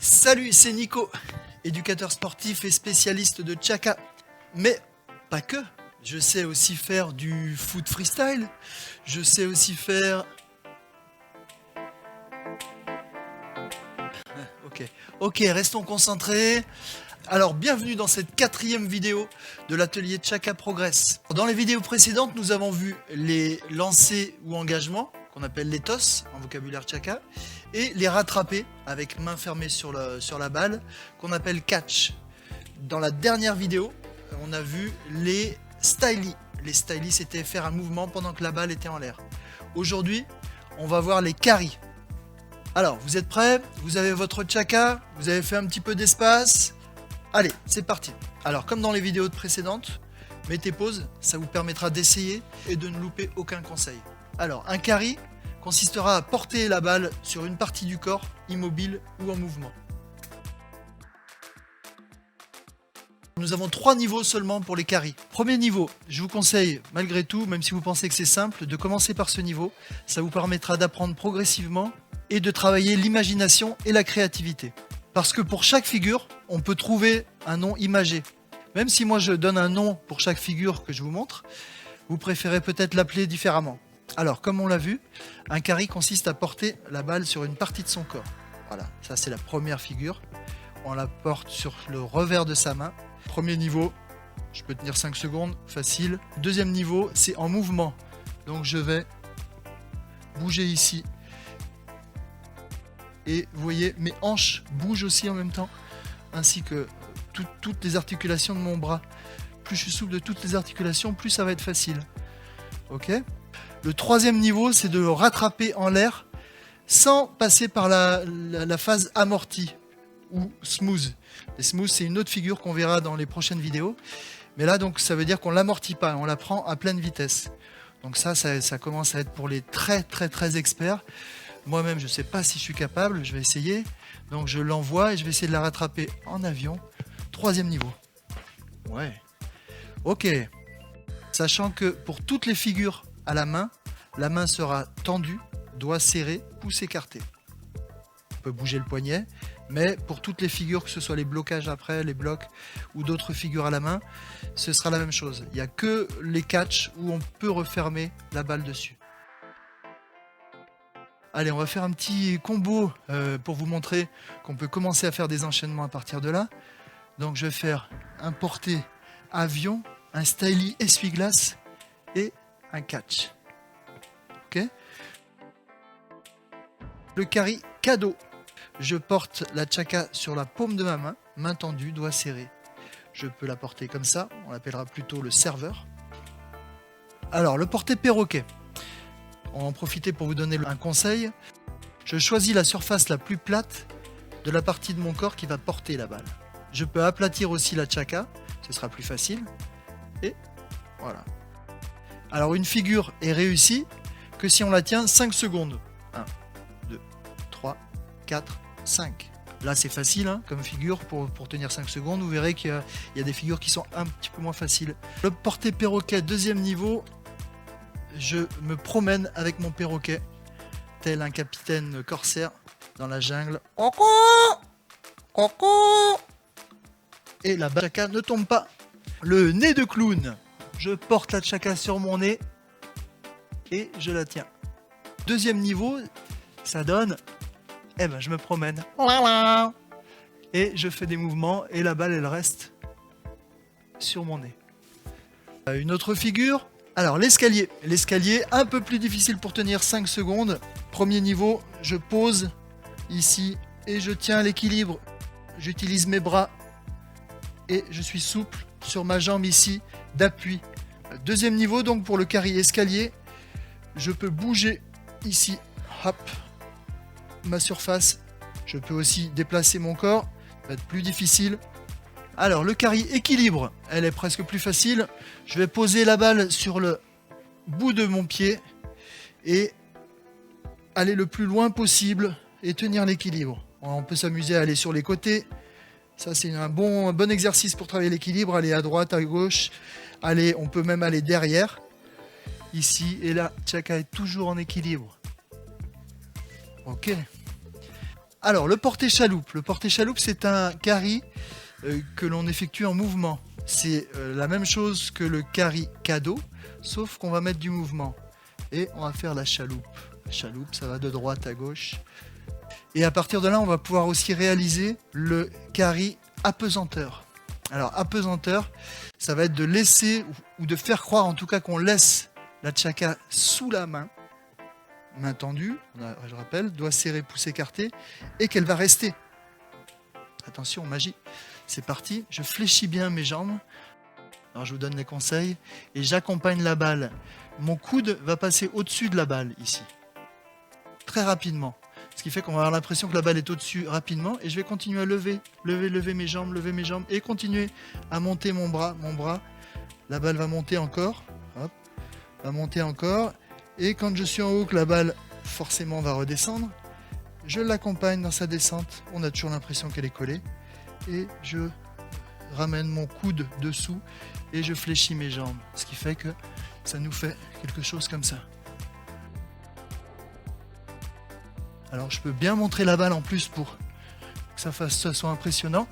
Salut, c'est Nico, éducateur sportif et spécialiste de Tchaka. Mais pas que, je sais aussi faire du foot freestyle, je sais aussi faire... Ok, restons concentrés. Alors, bienvenue dans cette 4e vidéo de l'atelier Tchaka Progress. Dans les vidéos précédentes, nous avons vu les lancers ou engagements, qu'on appelle les tosses en vocabulaire Tchaka, et les rattraper avec main fermée sur la balle, qu'on appelle catch. Dans la dernière vidéo, on a vu les stylies. Les stylies, c'était faire un mouvement pendant que la balle était en l'air. Aujourd'hui, on va voir les carries. Alors, vous êtes prêts? Vous avez votre Tchaka? Vous avez fait un petit peu d'espace? Allez, c'est parti. Alors, comme dans les vidéos précédentes, mettez pause, ça vous permettra d'essayer et de ne louper aucun conseil. Alors, un carry consistera à porter la balle sur une partie du corps, immobile ou en mouvement. Nous avons 3 niveaux seulement pour les carries. Premier niveau, je vous conseille, malgré tout, même si vous pensez que c'est simple, de commencer par ce niveau. Ça vous permettra d'apprendre progressivement et de travailler l'imagination et la créativité. Parce que pour chaque figure, on peut trouver un nom imagé. Même si moi je donne un nom pour chaque figure que je vous montre, vous préférez peut-être l'appeler différemment. Alors, comme on l'a vu, un carry consiste à porter la balle sur une partie de son corps. Voilà, ça c'est la première figure. On la porte sur le revers de sa main. Premier niveau, je peux tenir 5 secondes, facile. Deuxième niveau, c'est en mouvement. Donc je vais bouger ici. Et vous voyez, mes hanches bougent aussi en même temps, ainsi que toutes les articulations de mon bras. Plus je suis souple de toutes les articulations, plus ça va être facile. Ok ? Le troisième niveau, c'est de le rattraper en l'air sans passer par la phase amortie ou smooth. Les smooth, c'est une autre figure qu'on verra dans les prochaines vidéos. Mais là, donc, ça veut dire qu'on ne l'amortit pas, on la prend à pleine vitesse. Donc ça commence à être pour les très experts. Moi-même, je ne sais pas si je suis capable, je vais essayer. Donc je l'envoie et je vais essayer de la rattraper en avion. 3e niveau. Ouais. Ok. Sachant que pour toutes les figures à la main sera tendue, doigt serré, pouce écarté. On peut bouger le poignet, mais pour toutes les figures, que ce soit les blocages après, les blocs ou d'autres figures à la main, ce sera la même chose. Il n'y a que les catchs où on peut refermer la balle dessus. Allez, on va faire un petit combo pour vous montrer qu'on peut commencer à faire des enchaînements à partir de là. Donc je vais faire un porté avion, un stylie essuie-glace et un catch. Ok ? Le carry cadeau. Je porte la Tchaka sur la paume de ma main, main tendue, doigt serré. Je peux la porter comme ça, on l'appellera plutôt le serveur. Alors, le porté perroquet. On va en profiter pour vous donner un conseil. Je choisis la surface la plus plate de la partie de mon corps qui va porter la balle. Je peux aplatir aussi la Tchaka, ce sera plus facile. Et voilà. Alors une figure est réussie que si on la tient 5 secondes. 1, 2, 3, 4, 5. Là c'est facile hein, comme figure pour tenir 5 secondes. Vous verrez qu'il y a des figures qui sont un petit peu moins faciles. Le porté perroquet 2e niveau. Je me promène avec mon perroquet, tel un capitaine corsaire dans la jungle. Coucou, coucou. Et la Tchaka ne tombe pas. Le nez de clown. Je porte la Tchaka sur mon nez et je la tiens. 2e niveau, ça donne, je me promène. Et je fais des mouvements et la balle, elle reste sur mon nez. Une autre figure. Alors l'escalier, un peu plus difficile pour tenir 5 secondes. 1er niveau, je pose ici et je tiens l'équilibre. J'utilise mes bras et je suis souple sur ma jambe ici d'appui. 2e niveau donc pour le carry escalier, je peux bouger ici, hop, ma surface. Je peux aussi déplacer mon corps, ça va être plus difficile. Alors le carry équilibre, elle est presque plus facile. Je vais poser la balle sur le bout de mon pied et aller le plus loin possible et tenir l'équilibre. On peut s'amuser à aller sur les côtés. Ça c'est un bon exercice pour travailler l'équilibre. Aller à droite, à gauche. On peut même aller derrière. Ici et là, Tchaka est toujours en équilibre. Ok. Alors, le porté chaloupe. Le porté chaloupe, c'est un carry que l'on effectue en mouvement. C'est la même chose que le carry cadeau, sauf qu'on va mettre du mouvement. Et on va faire la chaloupe. La chaloupe, ça va de droite à gauche. Et à partir de là, on va pouvoir aussi réaliser le carry apesanteur. Alors, apesanteur, ça va être de laisser, ou de faire croire en tout cas qu'on laisse la tchaka sous la main tendue, je rappelle, doigt serré, pouce écarté, et qu'elle va rester. Attention, magie. C'est parti, je fléchis bien mes jambes. Alors je vous donne les conseils, et j'accompagne la balle. Mon coude va passer au-dessus de la balle, ici. Très rapidement. Ce qui fait qu'on va avoir l'impression que la balle est au-dessus rapidement, et je vais continuer à lever mes jambes, et continuer à monter mon bras. La balle va monter encore, hop, va monter encore, et quand je suis en haut, que la balle forcément va redescendre, je l'accompagne dans sa descente. On a toujours l'impression qu'elle est collée, et je ramène mon coude dessous, et je fléchis mes jambes, ce qui fait que ça nous fait quelque chose comme ça. Alors je peux bien montrer la balle en plus pour que ça soit impressionnant.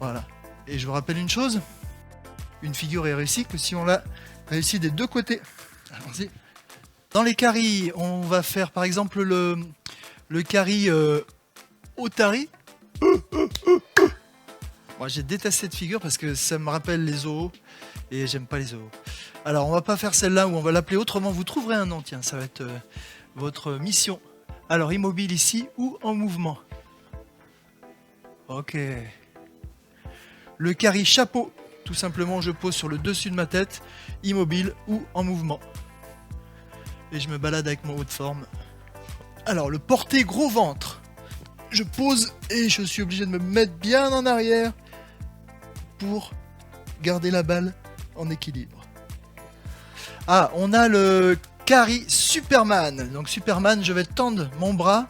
Voilà. Et je vous rappelle une chose, une figure est réussie que si on l'a réussi des deux côtés. Allons-y. Dans les carrys, on va faire par exemple le carry Otari. Moi j'ai détesté cette figure parce que ça me rappelle les zoos et j'aime pas les zoos. Alors on va pas faire celle-là où on va l'appeler autrement, vous trouverez un nom, tiens, ça va être votre mission. Alors immobile ici ou en mouvement. Ok. Le carry chapeau, tout simplement je pose sur le dessus de ma tête, immobile ou en mouvement. Et je me balade avec mon haut de forme. Alors le porté gros ventre. Je pose et je suis obligé de me mettre bien en arrière pour garder la balle en équilibre. Ah, on a le carry Superman. Donc Superman, je vais tendre mon bras,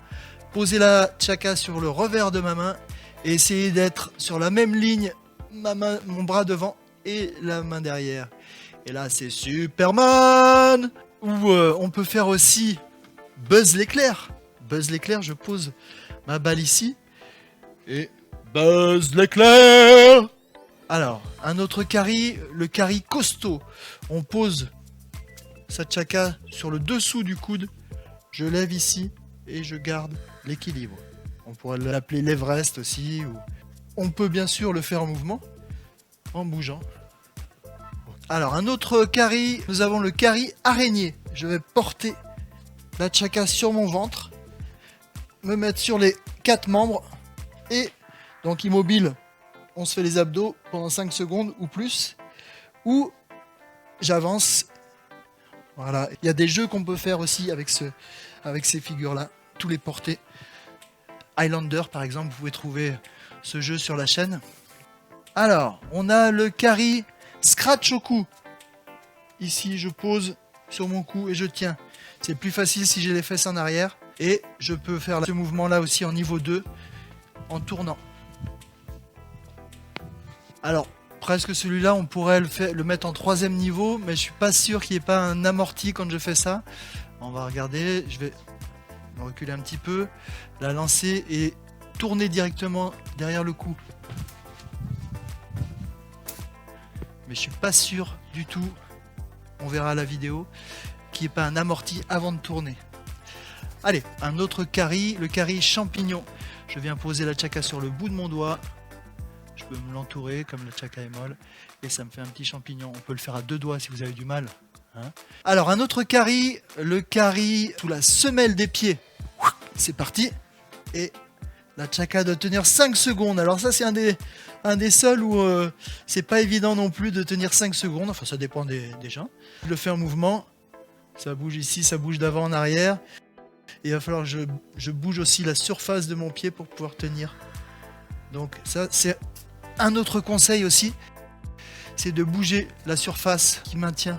poser la tchaka sur le revers de ma main et essayer d'être sur la même ligne, mon bras devant et la main derrière. Et là, c'est Superman. Ou on peut faire aussi Buzz l'éclair. Buzz l'éclair, je pose ma balle ici et Buzz l'éclair. Alors, un autre carry, le carry costaud. On pose sa tchaka sur le dessous du coude, je lève ici et je garde l'équilibre. On pourrait l'appeler l'Everest aussi. Ou... On peut bien sûr le faire en mouvement, en bougeant. Alors un autre carry, nous avons le carry araignée. Je vais porter la tchaka sur mon ventre, me mettre sur les 4 membres et donc immobile, on se fait les abdos pendant 5 secondes ou plus, ou j'avance. Voilà, il y a des jeux qu'on peut faire aussi avec ces figures-là, tous les portés. Highlander par exemple, vous pouvez trouver ce jeu sur la chaîne. Alors, on a le carry scratch au cou. Ici, je pose sur mon cou et je tiens. C'est plus facile si j'ai les fesses en arrière. Et je peux faire ce mouvement-là aussi en niveau 2, en tournant. Alors, presque celui-là, on pourrait le mettre en 3e niveau, mais je suis pas sûr qu'il n'y ait pas un amorti quand je fais ça. On va regarder, je vais me reculer un petit peu, la lancer et tourner directement derrière le cou. Mais je suis pas sûr du tout, on verra à la vidéo, qu'il n'y ait pas un amorti avant de tourner. Allez, un autre carry, le carry champignon. Je viens poser la tchaka sur le bout de mon doigt. Je peux me l'entourer comme la tchaka est molle. Et ça me fait un petit champignon. On peut le faire à 2 doigts si vous avez du mal. Hein. Alors un autre carry, le carry sous la semelle des pieds. C'est parti. Et la tchaka doit tenir 5 secondes. Alors ça c'est un des seuls où c'est pas évident non plus de tenir 5 secondes. Enfin ça dépend des gens. Je le fais en mouvement. Ça bouge ici, ça bouge d'avant en arrière. Et il va falloir que je bouge aussi la surface de mon pied pour pouvoir tenir. Donc ça c'est un autre conseil aussi. C'est de bouger la surface qui maintient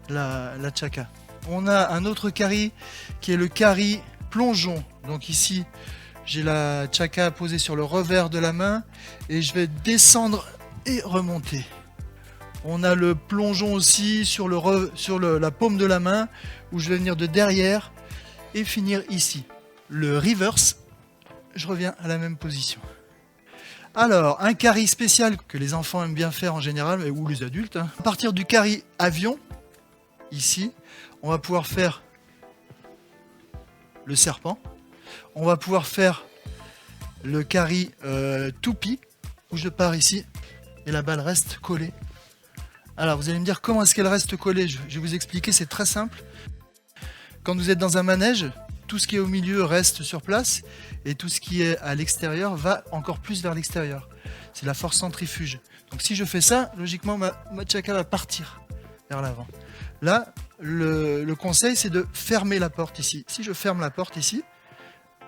la tchaka. On a un autre carry qui est le carry plongeon. Donc ici j'ai la tchaka posée sur le revers de la main et je vais descendre et remonter. On a le plongeon aussi sur la paume de la main où je vais venir de derrière et finir ici. Le reverse, je reviens à la même position. Alors, un carry spécial que les enfants aiment bien faire en général, ou les adultes. À partir du carry avion, ici, on va pouvoir faire le serpent. On va pouvoir faire le carry toupie, où je pars ici, et la balle reste collée. Alors, vous allez me dire comment est-ce qu'elle reste collée. Je vais vous expliquer, c'est très simple. Quand vous êtes dans un manège, tout ce qui est au milieu reste sur place et tout ce qui est à l'extérieur va encore plus vers l'extérieur. C'est la force centrifuge. Donc si je fais ça, logiquement ma tchaka va partir vers l'avant. Là, le conseil c'est de fermer la porte ici. Si je ferme la porte ici,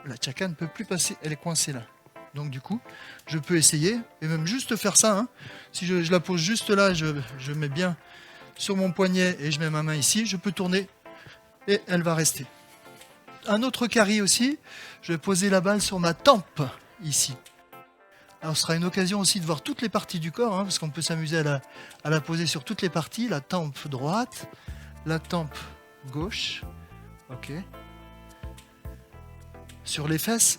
la tchaka ne peut plus passer, elle est coincée là. Donc du coup, je peux essayer et même juste faire ça. Hein. Si je la pose juste là, je mets bien sur mon poignet et je mets ma main ici, je peux tourner et elle va rester. Un autre carry aussi, je vais poser la balle sur ma tempe, ici. Alors ce sera une occasion aussi de voir toutes les parties du corps, hein, parce qu'on peut s'amuser à la poser sur toutes les parties. La tempe droite, la tempe gauche, ok. Sur les fesses,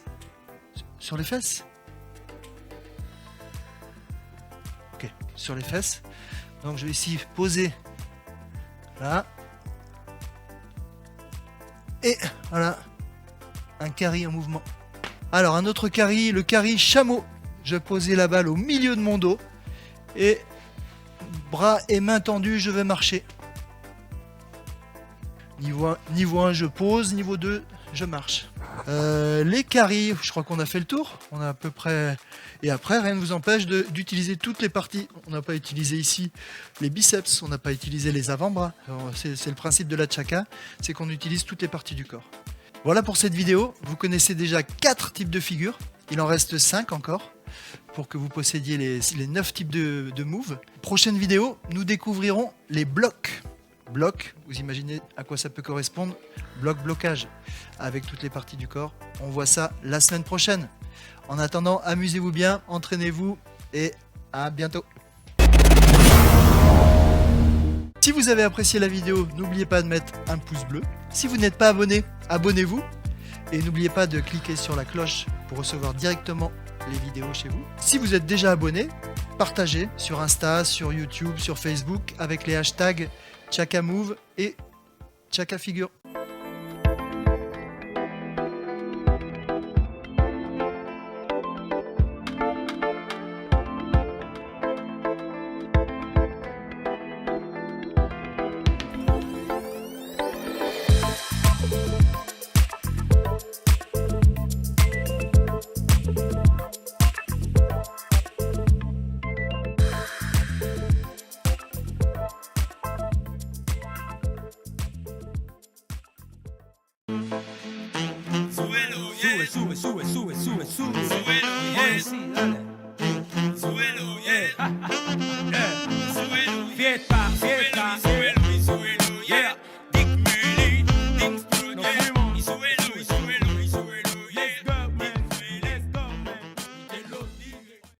ok, sur les fesses. Donc je vais ici poser, là. Et voilà, un carry en mouvement. Alors un autre carry, le carry chameau. Je posais la balle au milieu de mon dos. Et bras et mains tendus, je vais marcher. Niveau 1, je pose. Niveau 2, je marche. Les carrys, je crois qu'on a fait le tour. On a à peu près... Et après, rien ne vous empêche d'utiliser toutes les parties. On n'a pas utilisé ici les biceps, on n'a pas utilisé les avant-bras. C'est le principe de la tchaka, c'est qu'on utilise toutes les parties du corps. Voilà pour cette vidéo. Vous connaissez déjà 4 types de figures. Il en reste 5 encore pour que vous possédiez les 9 types de moves. Prochaine vidéo, nous découvrirons les blocs. Bloc, vous imaginez à quoi ça peut correspondre? Blocage, avec toutes les parties du corps. On voit ça la semaine prochaine. En attendant, amusez-vous bien, entraînez-vous et à bientôt. Si vous avez apprécié la vidéo, n'oubliez pas de mettre un pouce bleu. Si vous n'êtes pas abonné, abonnez-vous. Et n'oubliez pas de cliquer sur la cloche pour recevoir directement les vidéos chez vous. Si vous êtes déjà abonné, partagez sur Insta, sur YouTube, sur Facebook avec les hashtags TchakaMove et TchakaFigure. Sube, sube, sube, sube, sube, sube. Sube, sí, dale. Súbelo,